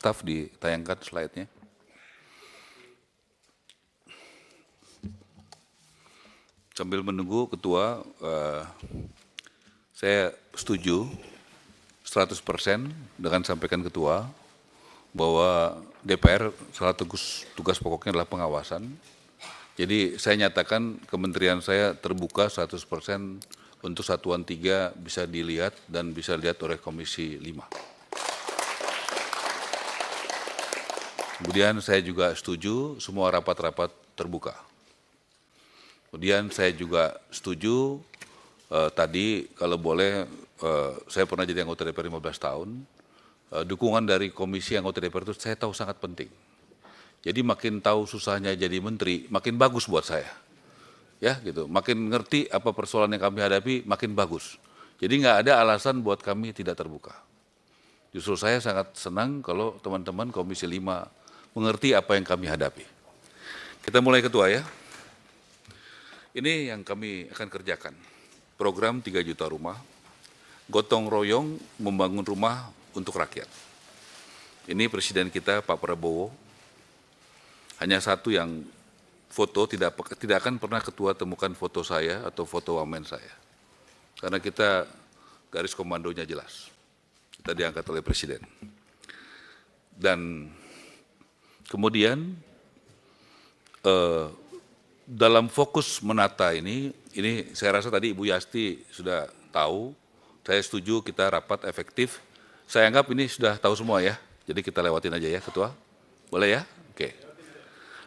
staf ditayangkan slide-nya. Sambil menunggu Ketua, saya setuju 100% dengan sampaikan Ketua bahwa DPR salah tugas pokoknya adalah pengawasan. Jadi saya nyatakan kementerian saya terbuka 100% untuk satuan 3 bisa dilihat dan bisa dilihat oleh Komisi 5. Kemudian saya juga setuju semua rapat-rapat terbuka. Kemudian saya juga setuju tadi kalau boleh saya pernah jadi anggota DPR 15 tahun, dukungan dari komisi anggota DPR itu saya tahu sangat penting. Jadi makin tahu susahnya jadi menteri, makin bagus buat saya. Ya gitu, makin ngerti apa persoalan yang kami hadapi, makin bagus. Jadi nggak ada alasan buat kami tidak terbuka. Justru saya sangat senang kalau teman-teman Komisi 5 mengerti apa yang kami hadapi. Kita mulai Ketua ya. Ini yang kami akan kerjakan. Program 3 juta rumah, gotong royong membangun rumah untuk rakyat. Ini Presiden kita Pak Prabowo, hanya satu yang foto, tidak akan pernah Ketua temukan foto saya atau foto wamen saya. Karena kita garis komandonya jelas. Kita diangkat oleh Presiden. Dan kemudian dalam fokus menata ini saya rasa tadi Ibu Yasti sudah tahu, saya setuju kita rapat efektif. Saya anggap ini sudah tahu semua ya, jadi kita lewatin aja ya Ketua. Boleh ya? Oke.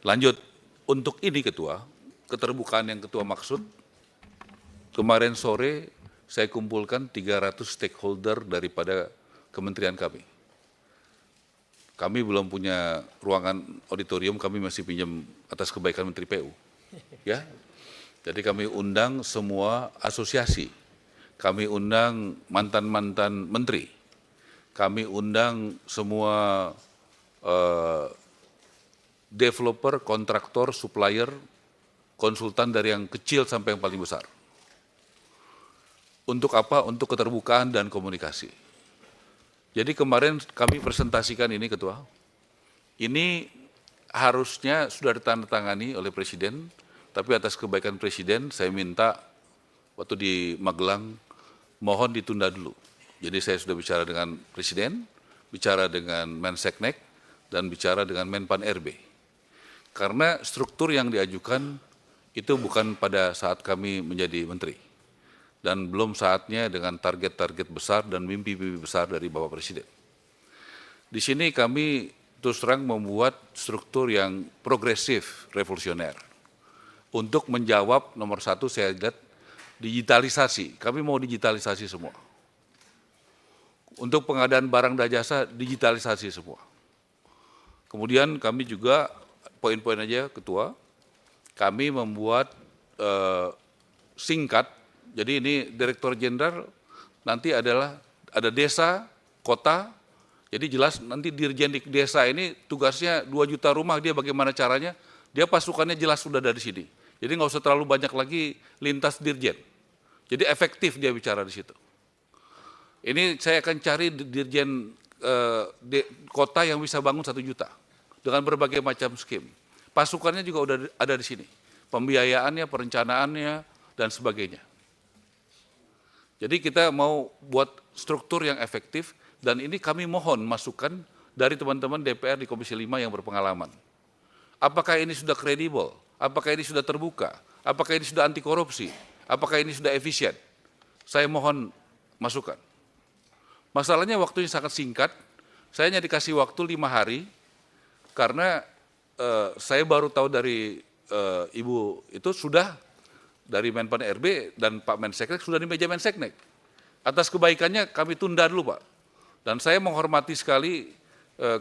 Lanjut, untuk ini Ketua, keterbukaan yang Ketua maksud, kemarin sore saya kumpulkan 300 stakeholder daripada kementerian kami. Kami belum punya ruangan auditorium, kami masih pinjam atas kebaikan Menteri PU. Ya, jadi kami undang semua asosiasi, kami undang mantan-mantan menteri, kami undang semua developer, kontraktor, supplier, konsultan dari yang kecil sampai yang paling besar. Untuk apa? Untuk keterbukaan dan komunikasi. Jadi kemarin kami presentasikan ini Ketua, ini harusnya sudah ditandatangani oleh Presiden, tapi atas kebaikan Presiden saya minta waktu di Magelang mohon ditunda dulu. Jadi saya sudah bicara dengan Presiden, bicara dengan Menseknek, dan bicara dengan Menpan RB. Karena struktur yang diajukan itu bukan pada saat kami menjadi menteri. Dan belum saatnya dengan target-target besar dan mimpi-mimpi besar dari Bapak Presiden. Di sini kami terus terang membuat struktur yang progresif, revolusioner. Untuk menjawab nomor 1 saya lihat digitalisasi, kami mau digitalisasi semua. Untuk pengadaan barang dan jasa, digitalisasi semua. Kemudian kami juga, poin-poin aja Ketua, kami membuat singkat, jadi ini Direktur Jenderal nanti adalah ada desa, kota, jadi jelas nanti Dirjen di desa ini tugasnya 2 juta rumah, dia bagaimana caranya, dia pasukannya jelas sudah dari sini. Jadi nggak usah terlalu banyak lagi lintas Dirjen. Jadi efektif dia bicara di situ. Ini saya akan cari Dirjen kota yang bisa bangun 1 juta dengan berbagai macam skim. Pasukannya juga udah ada di sini. Pembiayaannya, perencanaannya, dan sebagainya. Jadi kita mau buat struktur yang efektif dan ini kami mohon masukan dari teman-teman DPR di Komisi 5 yang berpengalaman. Apakah ini sudah kredibel? Apakah ini sudah terbuka? Apakah ini sudah anti korupsi? Apakah ini sudah efisien? Saya mohon masukan. Masalahnya waktunya sangat singkat, saya hanya dikasih waktu 5 hari karena saya baru tahu dari Ibu itu sudah dari Menpan RB dan Pak Menseknek sudah di meja Menseknek. Atas kebaikannya kami tunda dulu Pak. Dan saya menghormati sekali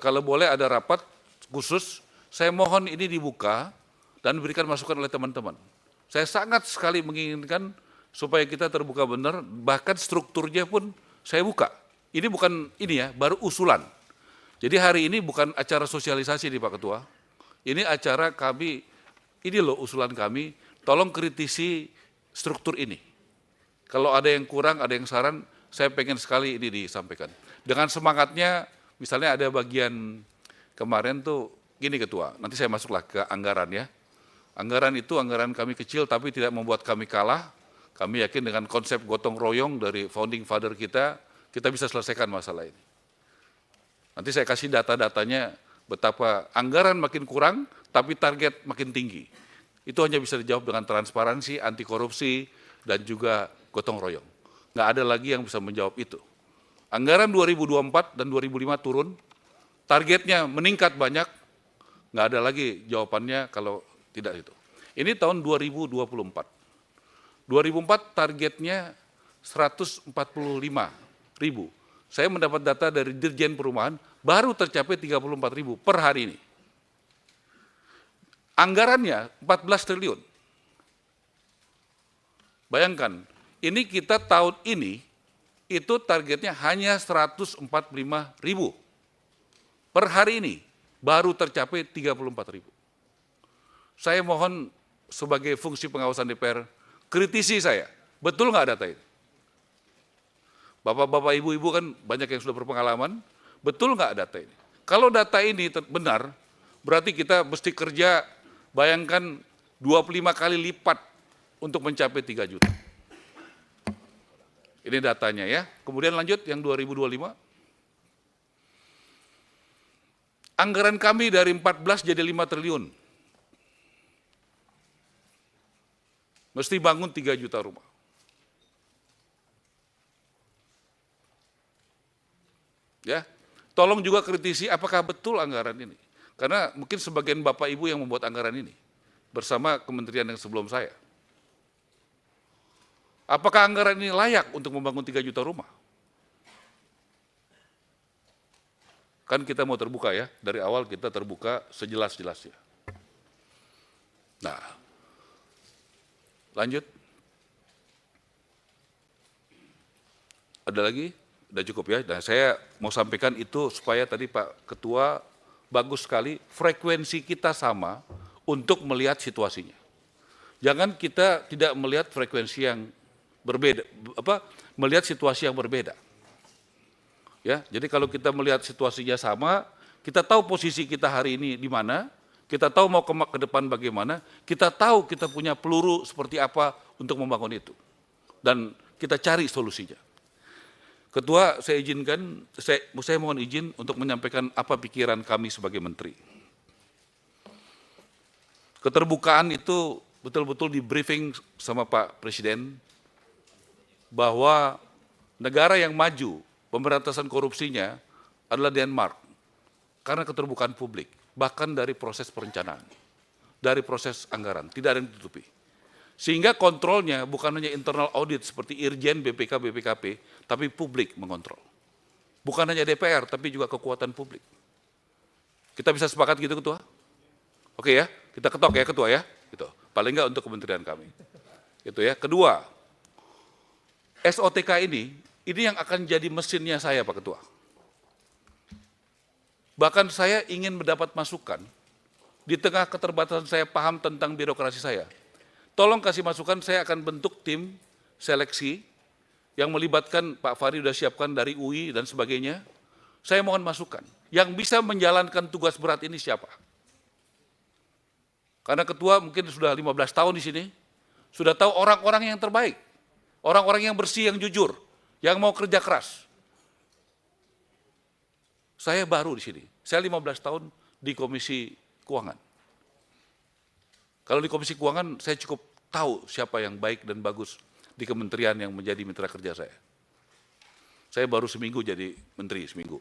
kalau boleh ada rapat khusus, saya mohon ini dibuka dan diberikan masukan oleh teman-teman. Saya sangat sekali menginginkan supaya kita terbuka benar, bahkan strukturnya pun saya buka. Ini bukan ini ya, baru usulan. Jadi hari ini bukan acara sosialisasi nih Pak Ketua, ini acara kami, ini loh usulan kami, tolong kritisi struktur ini. Kalau ada yang kurang, ada yang saran, saya pengen sekali ini disampaikan. Dengan semangatnya Misalnya ada bagian kemarin tuh, gini Ketua, nanti saya masuklah ke anggaran ya. Anggaran itu anggaran kami kecil tapi tidak membuat kami kalah. Kami yakin dengan konsep gotong royong dari founding father kita bisa selesaikan masalah ini. Nanti saya kasih data-datanya betapa anggaran makin kurang tapi target makin tinggi. Itu hanya bisa dijawab dengan transparansi, anti korupsi, dan juga gotong royong. Nggak ada lagi yang bisa menjawab itu. Anggaran 2024 dan 2005 turun, targetnya meningkat banyak, nggak ada lagi jawabannya kalau tidak itu. Ini tahun 2024. 2004 targetnya 145.000. Saya mendapat data dari Dirjen Perumahan, baru tercapai 34.000 per hari ini. Anggarannya 14 triliun. Bayangkan, ini kita tahun ini, itu targetnya hanya 145.000. Per hari ini, baru tercapai 34.000. Saya mohon sebagai fungsi pengawasan DPR, kritisi saya, betul nggak data ini? Bapak-bapak, ibu-ibu kan banyak yang sudah berpengalaman, betul nggak data ini? Kalau data ini benar, berarti kita mesti kerja, bayangkan 25 kali lipat untuk mencapai 3 juta. Ini datanya ya. Kemudian lanjut yang 2025. Anggaran kami dari 14 jadi 5 triliun. Mesti bangun 3 juta rumah. Ya, tolong juga kritisi apakah betul anggaran ini. Karena mungkin sebagian Bapak Ibu yang membuat anggaran ini bersama kementerian yang sebelum saya. Apakah anggaran ini layak untuk membangun 3 juta rumah? Kan kita mau terbuka ya, dari awal kita terbuka sejelas-jelasnya. Nah, lanjut. Ada lagi? Udah cukup ya. Nah, saya mau sampaikan itu supaya tadi Pak Ketua bagus sekali, frekuensi kita sama untuk melihat situasinya. Jangan kita tidak melihat frekuensi yang berbeda, melihat situasi yang berbeda. Ya, jadi kalau kita melihat situasinya sama, kita tahu posisi kita hari ini di mana, kita tahu mau ke depan bagaimana, kita tahu kita punya peluru seperti apa untuk membangun itu. Dan kita cari solusinya. Ketua, saya izinkan, saya mohon izin untuk menyampaikan apa pikiran kami sebagai menteri. Keterbukaan itu betul-betul di briefing sama Pak Presiden, bahwa negara yang maju pemberantasan korupsinya adalah Denmark karena keterbukaan publik, bahkan dari proses perencanaan, dari proses anggaran, tidak ada yang ditutupi. Sehingga kontrolnya bukan hanya internal audit seperti Irjen, BPK, BPKP, tapi publik mengontrol. Bukan hanya DPR, tapi juga kekuatan publik. Kita bisa sepakat gitu, Ketua? Oke ya, kita ketok ya, Ketua ya. Gitu. Paling enggak untuk kementerian kami. Gitu ya. Kedua, SOTK ini yang akan jadi mesinnya saya, Pak Ketua. Bahkan saya ingin mendapat masukan, di tengah keterbatasan saya paham tentang birokrasi saya. Tolong kasih masukan, saya akan bentuk tim seleksi yang melibatkan Pak Fahri sudah siapkan dari UI dan sebagainya. Saya mohon masukan. Yang bisa menjalankan tugas berat ini siapa? Karena Ketua mungkin sudah 15 tahun di sini, sudah tahu orang-orang yang terbaik. Orang-orang yang bersih, yang jujur, yang mau kerja keras. Saya baru di sini. Saya 15 tahun di Komisi Keuangan. Kalau di Komisi Keuangan, saya cukup tahu siapa yang baik dan bagus di kementerian yang menjadi mitra kerja saya. Saya baru seminggu jadi menteri, seminggu.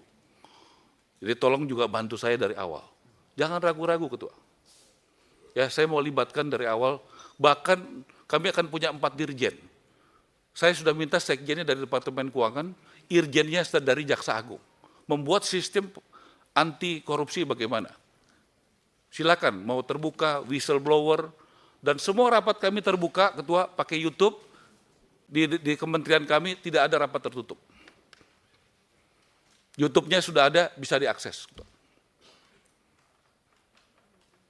Jadi tolong juga bantu saya dari awal. Jangan ragu-ragu, Ketua. Ya, saya mau libatkan dari awal, bahkan kami akan punya 4 dirjen. Saya sudah minta sekjennya dari Departemen Keuangan, irjennya dari Jaksa Agung. Membuat sistem anti korupsi bagaimana. Silakan, mau terbuka, whistleblower, dan semua rapat kami terbuka, Ketua, pakai YouTube, di kementerian kami tidak ada rapat tertutup. YouTube-nya sudah ada, bisa diakses.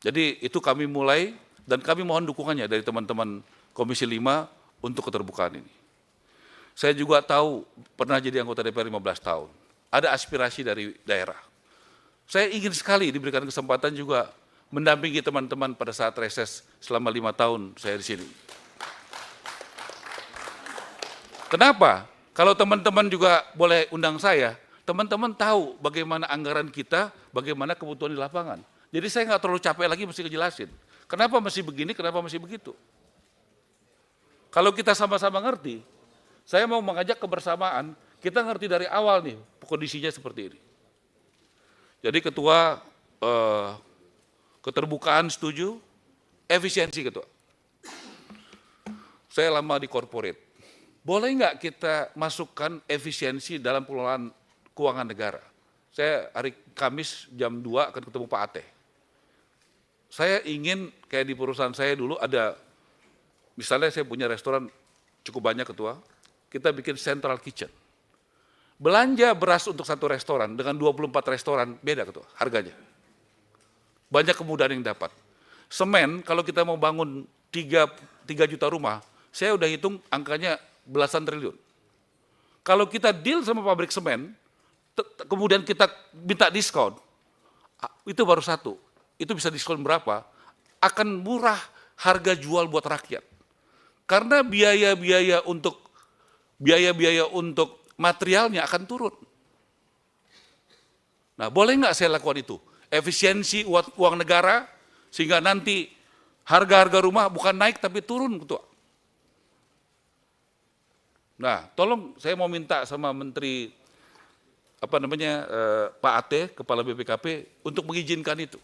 Jadi itu kami mulai, dan kami mohon dukungannya dari teman-teman Komisi 5 untuk keterbukaan ini. Saya juga tahu, pernah jadi anggota DPR 15 tahun. Ada aspirasi dari daerah. Saya ingin sekali diberikan kesempatan juga mendampingi teman-teman pada saat reses selama 5 tahun saya di sini. Kenapa? Kalau teman-teman juga boleh undang saya, teman-teman tahu bagaimana anggaran kita, bagaimana kebutuhan di lapangan. Jadi saya nggak terlalu capek lagi mesti ngejelasin. Kenapa masih begini, kenapa masih begitu. Kalau kita sama-sama ngerti, saya mau mengajak kebersamaan, kita ngerti dari awal nih kondisinya seperti ini. Jadi ketua keterbukaan setuju, efisiensi ketua. Saya lama di corporate. Boleh nggak kita masukkan efisiensi dalam pengelolaan keuangan negara? Saya hari Kamis jam 2 akan ketemu Pak Ate. Saya ingin kayak di perusahaan saya dulu ada, misalnya saya punya restoran cukup banyak ketua, kita bikin central kitchen. Belanja beras untuk satu restoran dengan 24 restoran beda ketua harganya. Banyak kemudahan yang dapat. Semen kalau kita mau bangun 3 juta rumah, saya udah hitung angkanya belasan triliun. Kalau kita deal sama pabrik semen, kemudian kita minta diskon, itu baru satu. Itu bisa diskon berapa? Akan murah harga jual buat rakyat. Karena biaya-biaya untuk materialnya akan turun. Nah, boleh nggak saya lakukan itu? Efisiensi uang negara, sehingga nanti harga-harga rumah bukan naik tapi turun, ketua. Nah, tolong saya mau minta sama Menteri Pak Ate, Kepala BPKP, untuk mengizinkan itu.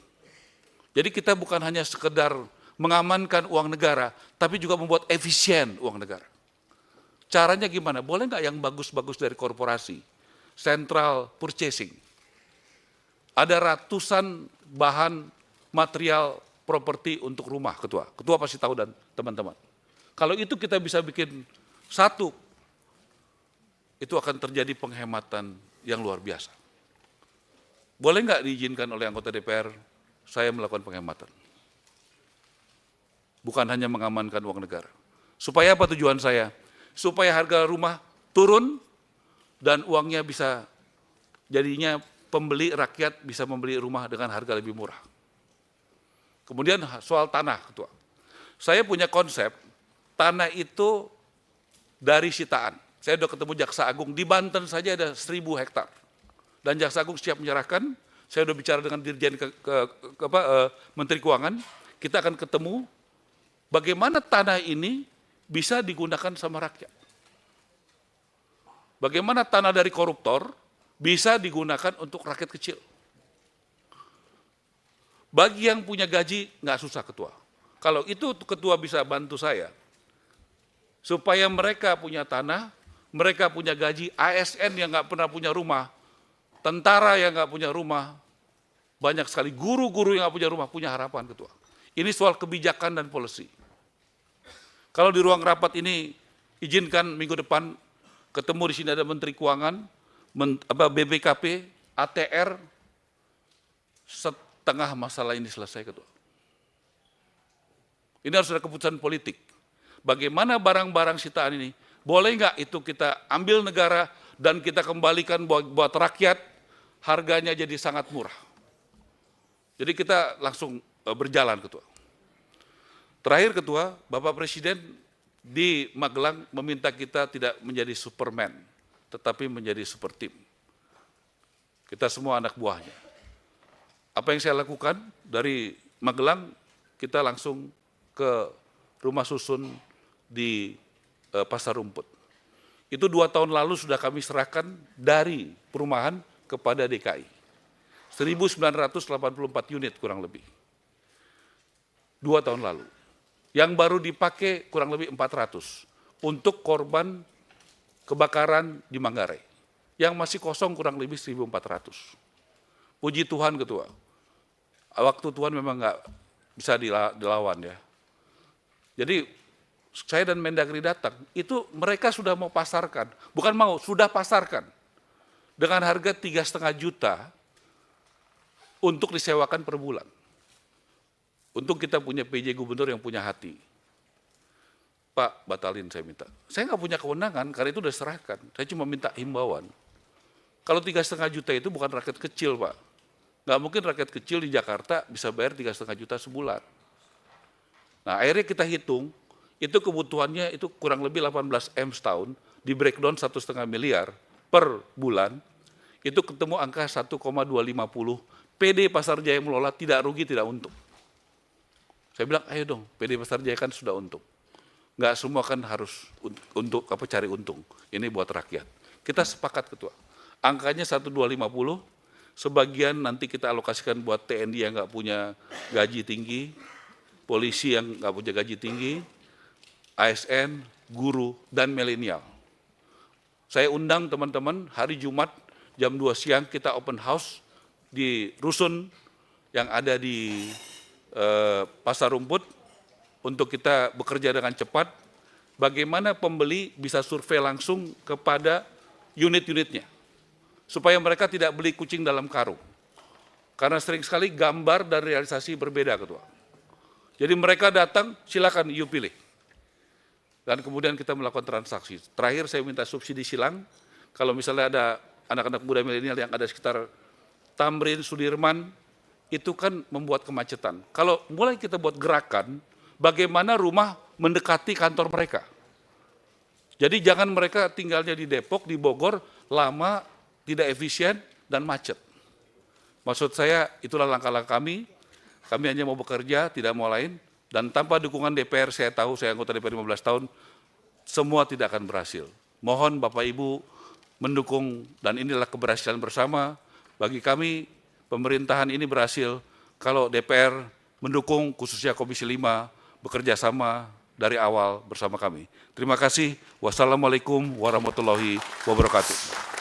Jadi kita bukan hanya sekedar mengamankan uang negara, tapi juga membuat efisien uang negara. Caranya gimana? Boleh nggak yang bagus-bagus dari korporasi? Central purchasing. Ada ratusan bahan material properti untuk rumah, ketua. Ketua pasti tahu dan teman-teman. Kalau itu kita bisa bikin satu, itu akan terjadi penghematan yang luar biasa. Boleh nggak diizinkan oleh anggota DPR saya melakukan penghematan? Bukan hanya mengamankan uang negara. Supaya apa tujuan saya? Supaya harga rumah turun dan uangnya bisa, jadinya pembeli rakyat bisa membeli rumah dengan harga lebih murah. Kemudian soal tanah, ketua. Saya punya konsep, tanah itu dari sitaan. Saya sudah ketemu Jaksa Agung, di Banten saja ada 1.000 hektar. Dan Jaksa Agung siap menyerahkan, saya sudah bicara dengan Dirjen Menteri Keuangan, kita akan ketemu bagaimana tanah ini bisa digunakan sama rakyat. Bagaimana tanah dari koruptor bisa digunakan untuk rakyat kecil. Bagi yang punya gaji, nggak susah ketua. Kalau itu ketua bisa bantu saya, supaya mereka punya tanah, mereka punya gaji, ASN yang nggak pernah punya rumah, tentara yang nggak punya rumah, banyak sekali guru-guru yang nggak punya rumah, punya harapan ketua. Ini soal kebijakan dan policy. Kalau di ruang rapat ini, izinkan minggu depan ketemu di sini ada Menteri Keuangan, BPKP, ATR, setengah masalah ini selesai, ketua. Ini harus ada keputusan politik. Bagaimana barang-barang sitaan ini, boleh nggak itu kita ambil negara dan kita kembalikan buat rakyat, harganya jadi sangat murah. Jadi kita langsung berjalan, ketua. Terakhir, ketua, Bapak Presiden di Magelang meminta kita tidak menjadi Superman, tetapi menjadi super team. Kita semua anak buahnya. Apa yang saya lakukan dari Magelang, kita langsung ke rumah susun di Pasar Rumput. Itu 2 tahun lalu sudah kami serahkan dari perumahan kepada DKI. 1.984 unit kurang lebih. 2 tahun lalu. Yang baru dipakai kurang lebih 400 untuk korban kebakaran di Manggarai. Yang masih kosong kurang lebih 1.400. Puji Tuhan, ketua. Waktu Tuhan memang nggak bisa dilawan ya. Jadi saya dan Mendagri datang, itu mereka sudah mau pasarkan, bukan mau, sudah pasarkan dengan harga 3,5 juta untuk disewakan per bulan. Untung kita punya PJ Gubernur yang punya hati. Pak, batalin saya minta. Saya nggak punya kewenangan, karena itu sudah serahkan. Saya cuma minta himbauan. Kalau 3,5 juta itu bukan rakyat kecil, Pak. Nggak mungkin rakyat kecil di Jakarta bisa bayar 3,5 juta sebulan. Nah, akhirnya kita hitung, itu kebutuhannya itu kurang lebih 18 M setahun, di breakdown 1,5 miliar per bulan, itu ketemu angka 1,250. PD Pasar Jaya mengelola tidak rugi, tidak untung. Saya bilang, ayo dong, PD Pasar Jaya kan sudah untung. Nggak semua kan harus untuk cari untung. Ini buat rakyat. Kita sepakat, Ketua. Angkanya 1,250, sebagian nanti kita alokasikan buat TNI yang nggak punya gaji tinggi, polisi yang nggak punya gaji tinggi, ASN, guru, dan milenial. Saya undang teman-teman hari Jumat jam 2 siang kita open house di rusun yang ada di Pasar Rumput untuk kita bekerja dengan cepat. Bagaimana pembeli bisa survei langsung kepada unit-unitnya supaya mereka tidak beli kucing dalam karung. Karena sering sekali gambar dan realisasi berbeda, Ketua. Jadi mereka datang, silakan you pilih. Dan kemudian kita melakukan transaksi. Terakhir saya minta subsidi silang, kalau misalnya ada anak-anak muda milenial yang ada sekitar Tamrin, Sudirman, itu kan membuat kemacetan. Kalau mulai kita buat gerakan, bagaimana rumah mendekati kantor mereka. Jadi jangan mereka tinggalnya di Depok, di Bogor, lama, tidak efisien, dan macet. Maksud saya, itulah langkah-langkah kami hanya mau bekerja, tidak mau lain, dan tanpa dukungan DPR, saya tahu, saya anggota DPR 15 tahun, semua tidak akan berhasil. Mohon Bapak Ibu mendukung, dan inilah keberhasilan bersama. Bagi kami, pemerintahan ini berhasil kalau DPR mendukung, khususnya Komisi 5, bekerja sama dari awal bersama kami. Terima kasih. Wassalamualaikum warahmatullahi wabarakatuh.